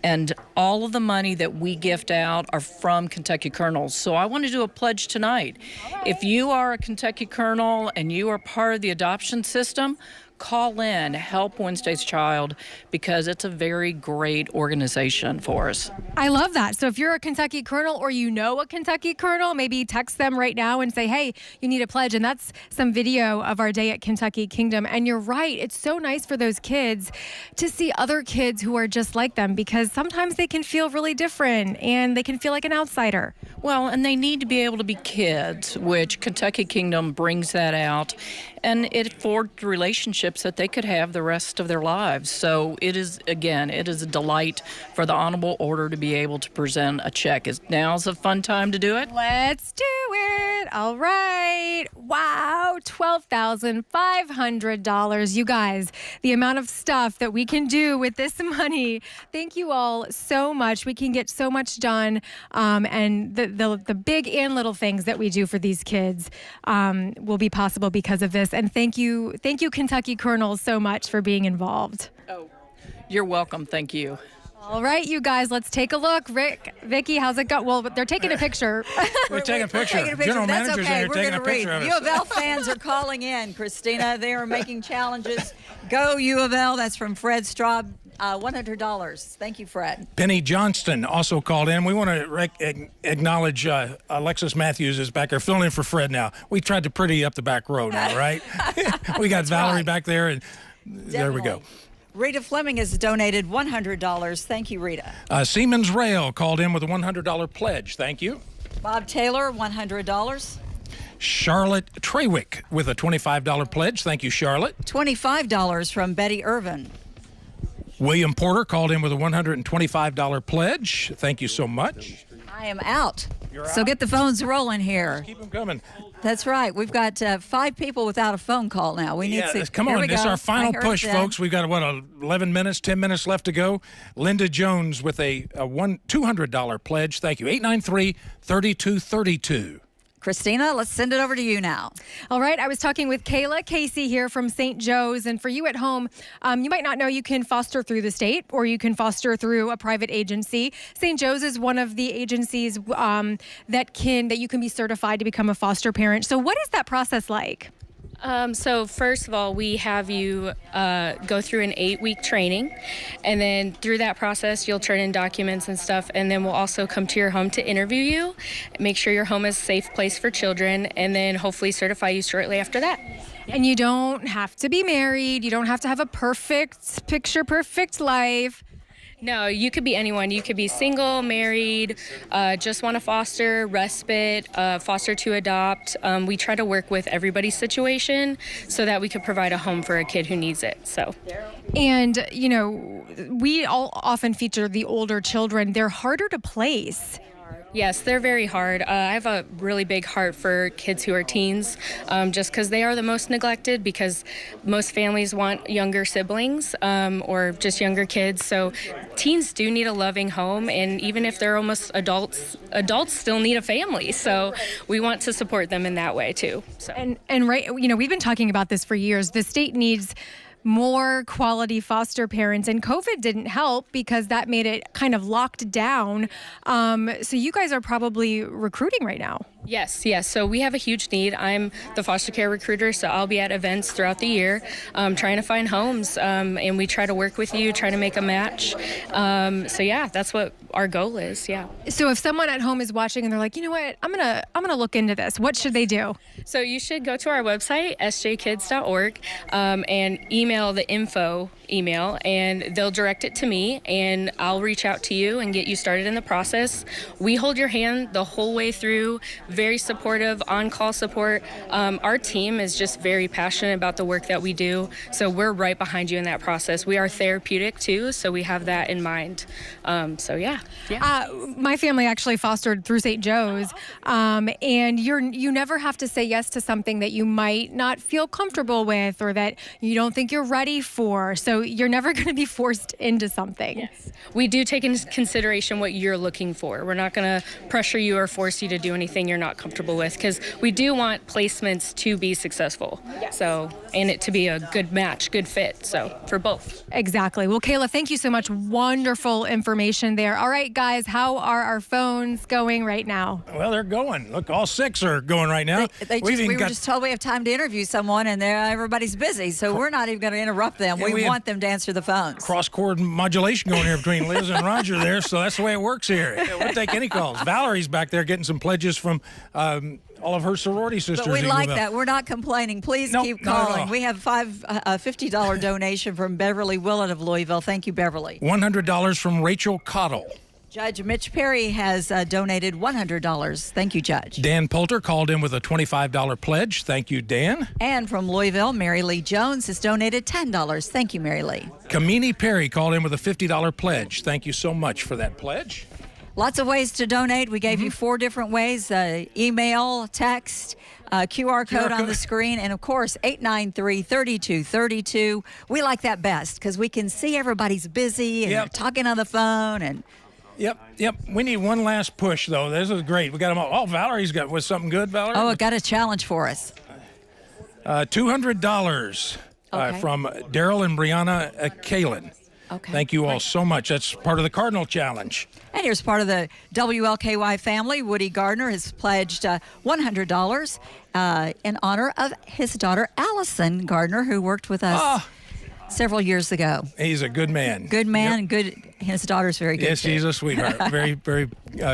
And all of the money that we gift out are from Kentucky Colonels. So I want to do a pledge tonight. If you are a Kentucky Colonel and you are part of the adoption system, call in, help Wednesday's Child, because it's a very great organization for us. I love that. So if you're a Kentucky Colonel or you know a Kentucky Colonel, maybe text them right now and say, hey, you need a pledge. And that's some video of our day at Kentucky Kingdom. And you're right. It's so nice for those kids to see other kids who are just like them, because sometimes they can feel really different and they can feel like an outsider. Well, and they need to be able to be kids, which Kentucky Kingdom brings that out. And it forged relationships that they could have the rest of their lives. So it is, again, it is a delight for the Honorable Order to be able to present a check. Now's a fun time to do it. Let's do it. All right. Wow. $12,500. You guys, the amount of stuff that we can do with this money. Thank you all so much. We can get so much done. And the big and little things that we do for these kids will be possible because of this. And thank you, Kentucky Colonels, so much for being involved. Oh, you're welcome. Thank you. All right, you guys, let's take a look. Rick, Vicki, how's it go? Well, they're taking a picture. We're taking a picture. That's General managers okay. are We're taking going a to picture read. of U us. of L fans are calling in, Christina. They are making challenges. Go U of L. That's from Fred Straub. $100. Thank you, Fred. Penny Johnston also called in. We want to acknowledge Alexis Matthews is back there filling in for Fred now. We tried to pretty up the back row now, right? We got Valerie back there, and there we go. Rita Fleming has donated $100. Thank you, Rita. Siemens Rail called in with a $100 pledge. Thank you. Bob Taylor, $100. Charlotte Trawick with a $25 pledge. Thank you, Charlotte. $25 from Betty Irvin. William Porter called in with a $125 pledge. Thank you so much. I am out. You're so out? get the phones rolling here. Keep them coming. That's right. We've got 5 people without a phone call now. We need to. Come on. This is our final push, folks. We've got, 11 minutes, 10 minutes left to go. Linda Jones with a $200 pledge. Thank you. 893-3232. Christina, let's send it over to you now. All right. I was talking with Kayla Casey here from St. Joe's. And for you at home, you might not know you can foster through the state or you can foster through a private agency. St. Joe's is one of the agencies that you can be certified to become a foster parent. So what is that process like? So first of all, we have you go through an 8-week training, and then through that process, you'll turn in documents and stuff, and then we'll also come to your home to interview you, make sure your home is a safe place for children, and then hopefully certify you shortly after that. And you don't have to be married. You don't have to have a perfect life. No, you could be anyone. You could be single, married, just want to foster, respite, foster to adopt. We try to work with everybody's situation so that we could provide a home for a kid who needs it. So. And, we all often feature the older children. They're harder to place. Yes, they're very hard. I have a really big heart for kids who are teens, just because they are the most neglected, because most families want younger siblings or just younger kids. So teens do need a loving home, and even if they're almost adults still need a family. So we want to support them in that way too. So. And right, we've been talking about this for years. The state needs more quality foster parents, and COVID didn't help because that made it kind of locked down. So you guys are probably recruiting right now. Yes. So we have a huge need. I'm the foster care recruiter, so I'll be at events throughout the year trying to find homes, and we try to work with you, try to make a match. So yeah, that's what our goal is. Yeah. So if someone at home is watching and they're like, you know what, I'm gonna look into this, what should they do? So you should go to our website, sjkids.org, and email the info email, and they'll direct it to me, and I'll reach out to you and get you started in the process. We hold your hand the whole way through, very supportive, on-call support. Our team is just very passionate about the work that we do, so we're right behind you in that process. We are therapeutic too, so we have that in mind. My family actually fostered through St. Joe's, and you never have to say yes to something that you might not feel comfortable with or that you don't think you're ready for. So you're never going to be forced into something. Yes. We do take into consideration what you're looking for. We're not going to pressure you or force you to do anything you're not comfortable with, because we do want placements to be successful. Yes. So, and it to be a good match, good fit. So for both. Exactly. Well, Kayla, thank you so much. Wonderful information there. All right, guys, how are our phones going right now? Well, they're going. Look, all 6 are going right now. We were just told we have time to interview someone, and everybody's busy, so we're not even going to interrupt them. Yeah, we want them to answer the phones. Cross-chord modulation going here between Liz and Roger there, so that's the way it works here. We'll take any calls. Valerie's back there getting some pledges from all of her sorority sisters. But we like that. We're not complaining. Please keep calling. We have $50 donation from Beverly Willett of Louisville. Thank you, Beverly. $100 from Rachel Cottle. Judge Mitch Perry has donated $100. Thank you, Judge. Dan Poulter called in with a $25 pledge. Thank you, Dan. And from Louisville, Mary Lee Jones has donated $10. Thank you, Mary Lee. Kamini Perry called in with a $50 pledge. Thank you so much for that pledge. Lots of ways to donate. We gave you 4 different ways: email, text, QR code on the screen, and of course 893-3232. We like that best because we can see everybody's busy and they're talking on the phone. And Yep. We need one last push, though. This is great. We got them all. Oh, Valerie's got was something good, Valerie? Oh, it got a challenge for us. $200 from Daryl and Brianna Kalin. Okay. Thank you all so much. That's part of the Cardinal Challenge. And here's part of the WLKY family. Woody Gardner has pledged $100 in honor of his daughter, Allison Gardner, who worked with us several years ago. He's a good man. Good man, good. His daughter's very good. Yes, too. she's a sweetheart. Very, very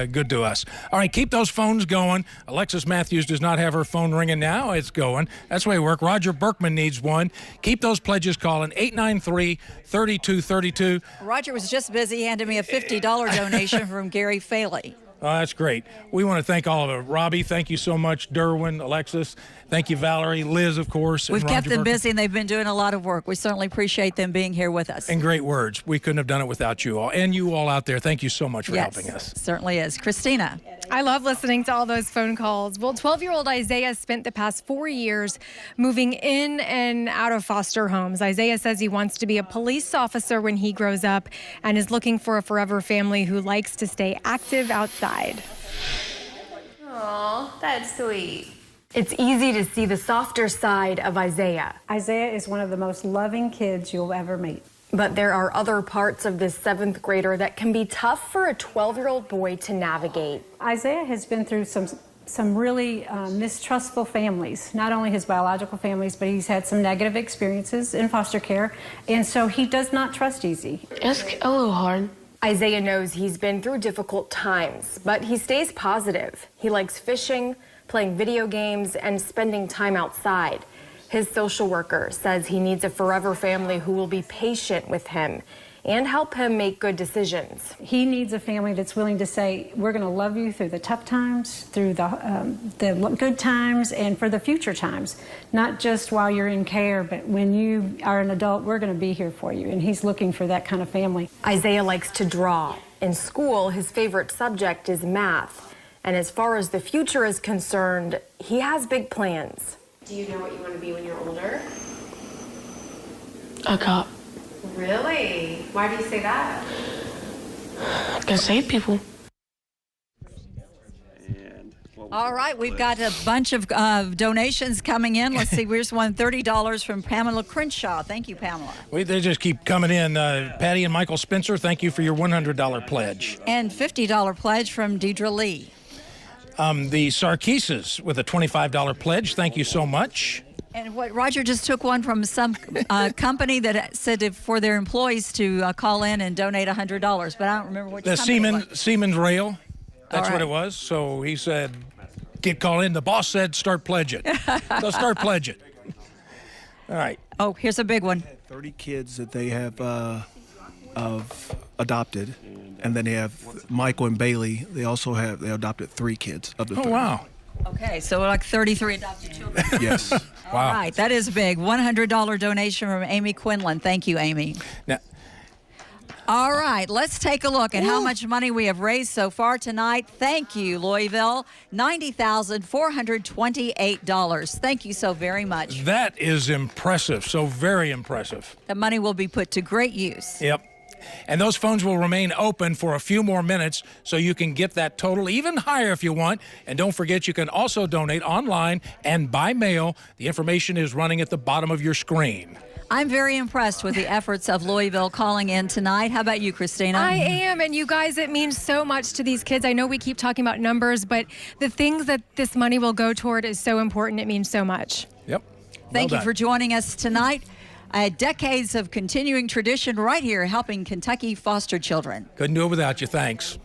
good to us. All right, keep those phones going. Alexis Matthews does not have her phone ringing now. It's going. That's the way it works. Roger Berkman needs one. Keep those pledges calling. 893-3232. Roger was just busy handing me a $50 donation from Gary Faley. Oh, that's great. We want to thank all of it. Robbie, thank you so much. Derwin, Alexis, thank you, Valerie, Liz, of course. We've kept them busy, and they've been doing a lot of work. We certainly appreciate them being here with us. And great words. We couldn't have done it without you all. And you all out there, thank you so much for helping us. Certainly is. Christina. I love listening to all those phone calls. Well, 12-year-old Isaiah spent the past 4 years moving in and out of foster homes. Isaiah says he wants to be a police officer when he grows up and is looking for a forever family who likes to stay active outside. Aw, that's sweet. It's easy to see the softer side of Isaiah. Isaiah is one of the most loving kids you'll ever meet. But there are other parts of this 7th grader that can be tough for a 12-year-old boy to navigate. Isaiah has been through some really mistrustful families, not only his biological families, but he's had some negative experiences in foster care, and so he does not trust easy. It's a little hard. Isaiah knows he's been through difficult times, but he stays positive. He likes fishing, playing video games, and spending time outside. His social worker says he needs a forever family who will be patient with him and help him make good decisions. He needs a family that's willing to say, we're going to love you through the tough times, through the good times, and for the future times. Not just while you're in care, but when you are an adult, we're going to be here for you. And he's looking for that kind of family. Isaiah likes to draw. In school, his favorite subject is math. And as far as the future is concerned, he has big plans. Do you know what you want to be when you're older? A cop. Really? Why do you say that? I can save people. All right, we've got a bunch of donations coming in. Let's see, here's one, $30 from Pamela Crenshaw. Thank you, Pamela. They just keep coming in. Patty and Michael Spencer, thank you for your $100 pledge. And $50 pledge from Deidre Lee. The Sarkeeses with a $25 pledge. Thank you so much. And what Roger just took one from some company that said for their employees to call in and donate $100, but I don't remember which company it was. Siemens Rail. That's right. what it was. So he said, call in. The boss said, start pledging. So start pledging. All right. Oh, here's a big one. 30 kids that they have adopted. And then they have Michael and Bailey. They adopted 3 kids of the 30. Oh, wow. Okay, so like 33 adopted children. Yes. All right, that is big. $100 donation from Amy Quinlan. Thank you, Amy. Now, All right, let's take a look at how much money we have raised so far tonight. Thank you, Louisville. $90,428. Thank you so very much. that is impressive. So very impressive. The money will be put to great use. Yep. And those phones will remain open for a few more minutes so you can get that total even higher if you want. And don't forget, you can also donate online and by mail. The information is running at the bottom of your screen. I'm very impressed with the efforts of Louisville calling in tonight. How about you, Christina? I am, and you guys, it means so much to these kids. I know we keep talking about numbers, but the things that this money will go toward is so important. It means so much. Yep. Thank you for joining us tonight. Decades of continuing tradition right here helping Kentucky foster children. Couldn't do it without you. Thanks.